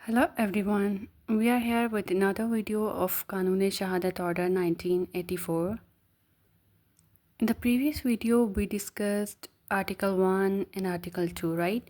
Hello everyone, we are here with another video of Kanun-e-Shahadat Order 1984. In the previous video we discussed Article 1 and Article 2, right?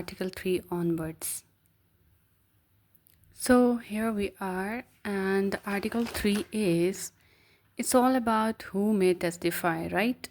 Article 3 onwards. So here we are and Article 3 is, it's all about who may testify, right?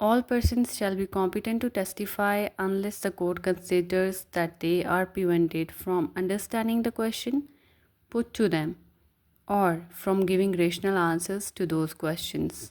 All persons shall be competent to testify unless the court considers that they are prevented from understanding the question put to them or from giving rational answers to those questions.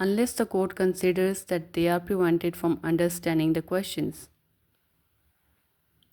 unless the court considers that they are prevented from understanding the questions.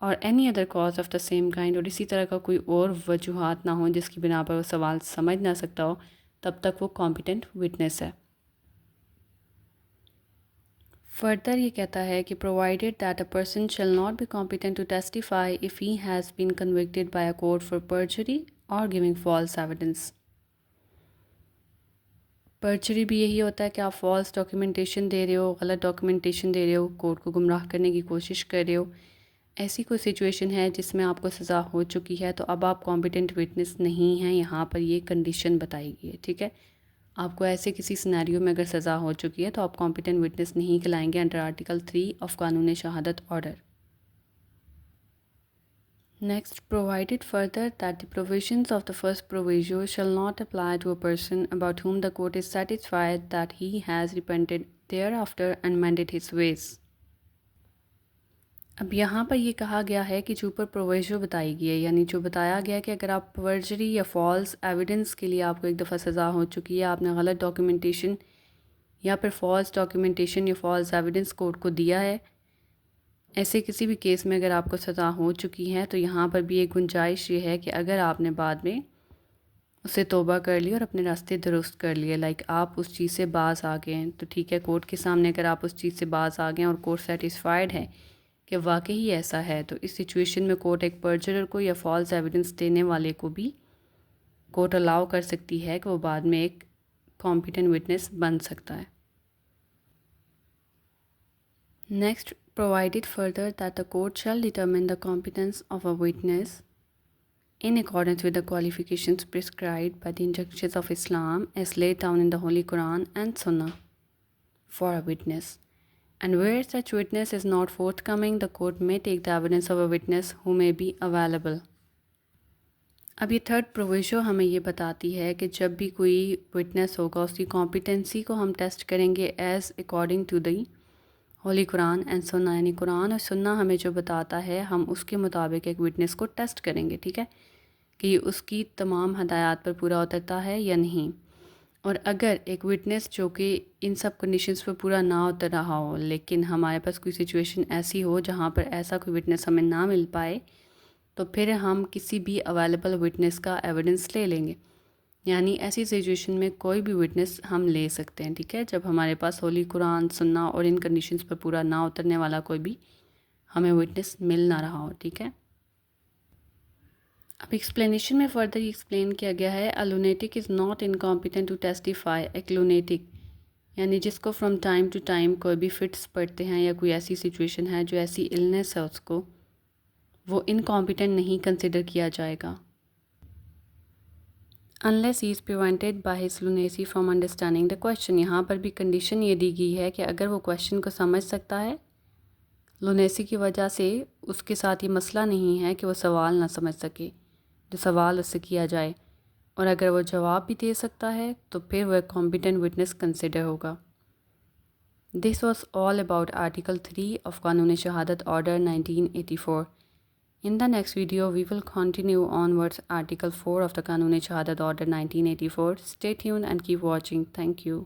اور any other cause of the same kind, اور اسی طرح کا کوئی اور وجوہات نہ ہوں جس کی بنا پر وہ سوال سمجھ نہ سکتا ہو، تب تک وہ کمپیٹنٹ وٹنس ہے۔ فردر یہ کہتا ہے کہ provided that a person shall not be competent to testify if he has been convicted by a court for perjury اور گیونگ فالس ایویڈنس۔ پرجری بھی یہی ہوتا ہے کہ آپ فالس ڈاکیومنٹیشن دے رہے ہو، غلط ڈاکیومنٹیشن دے رہے ہو، کورٹ کو گمراہ کرنے کی کوشش کر رہے ہو، ایسی کوئی سچویشن ہے جس میں آپ کو سزا ہو چکی ہے تو اب آپ کمپیٹنٹ وٹنس نہیں ہیں، یہاں پر یہ کنڈیشن بتائی گئی ہے، ٹھیک ہے۔ آپ کو ایسے کسی سینیریو میں اگر سزا ہو چکی ہے تو آپ کمپیٹنٹ وٹنس نہیں کہلائیں گے انڈر آرٹیکل 3 آف قانون شہادت order. Next, provided further that the provisions of the first proviso shall not apply to a person about whom the court is satisfied that he has repented thereafter and mended his ways۔ اب یہاں پر یہ کہا گیا ہے کہ جو اوپر پروویژو بتائی گئی ہے، یعنی جو بتایا گیا کہ اگر آپ پرجری یا فالس ایویڈنس کے لیے آپ کو ایک دفعہ سزا ہو چکی ہے، آپ نے غلط ڈاکیومنٹیشن یا پھر فالس ڈاکیومنٹیشن یا فالس ایویڈنس کورٹ کو دیا ہے، ایسے کسی بھی کیس میں اگر آپ کو سزا ہو چکی ہے تو یہاں پر بھی ایک گنجائش یہ ہے کہ اگر آپ نے بعد میں اسے توبہ کر لی اور اپنے راستے درست کر لیے، لائک آپ اس چیز سے باز آ گئے ہیں، تو ٹھیک ہے، کورٹ کے سامنے اگر آپ اس چیز سے باز آ گئے ہیں اور کورٹ سیٹسفائیڈ ہے کہ واقعی ایسا ہے، تو اس سچویشن میں کورٹ ایک پرجرر کو یا فالس ایویڈنس دینے والے کو بھی کورٹ الاؤ کر سکتی ہے کہ وہ بعد میں ایک کمپیٹنٹ وٹنس بن سکتا ہے۔ Next, provided further that the court shall determine the competence of a witness in accordance with the qualifications prescribed by the injunctions of Islam as laid down in the Holy Quran and Sunnah for a witness, and where such witness is not forthcoming, the court may take the evidence of a witness who may be available۔ اب یہ third پروویژو ہمیں یہ بتاتی ہے کہ جب بھی کوئی وٹنس ہوگا اس کی کمپیٹنسی کو ہم ٹیسٹ کریں گے as according to the holy Quran and Sunnah, یعنی قرآن اور سنہ ہمیں جو بتاتا ہے ہم اس کے مطابق ایک وٹنس کو ٹیسٹ کریں گے، ٹھیک ہے، کہ یہ اس کی تمام ہدایات پر پورا اترتا ہے یا نہیں۔ اور اگر ایک وٹنس جو کہ ان سب کنڈیشنز پر پورا نہ اتر رہا ہو، لیکن ہمارے پاس کوئی سچویشن ایسی ہو جہاں پر ایسا کوئی وٹنس ہمیں نہ مل پائے، تو پھر ہم کسی بھی اویلیبل وٹنس کا ایویڈنس لے لیں گے، یعنی ایسی سچویشن میں کوئی بھی وٹنس ہم لے سکتے ہیں، ٹھیک ہے، جب ہمارے پاس ہولی قرآن سنہ اور ان کنڈیشنز پر پورا نہ اترنے والا کوئی بھی ہمیں وٹنس مل نہ رہا ہو، ٹھیک ہے۔ اب ایکسپلینیشن میں فردر ایکسپلین کیا گیا ہے، a lunatic is not incompetent to testify. ایک لونیٹک یعنی جس کو فرام ٹائم ٹو ٹائم کوئی بھی فٹس پڑتے ہیں یا کوئی ایسی سچویشن ہے جو ایسی النس ہے اس کو، وہ انکمپیٹنٹ نہیں کنسیڈر کیا جائے گا unless he is prevented by his lunacy from understanding the question۔ یہاں پر بھی کنڈیشن یہ دی گئی ہے کہ اگر وہ کویشچن کو سمجھ سکتا ہے، لونیسی کی وجہ سے اس کے ساتھ یہ مسئلہ نہیں ہے کہ وہ سوال نہ سمجھ سکے جو سوال اس سے کیا جائے، اور اگر وہ جواب بھی دے سکتا ہے تو پھر وہ ایک کمپیٹنٹ وٹنس کنسیڈر ہوگا۔ This was all about article 3 of قانون شہادت order 1984۔ In the next video, we will continue onwards Article 4 of the Qanun-e Shahadat Order 1984. Stay tuned and keep watching. Thank you.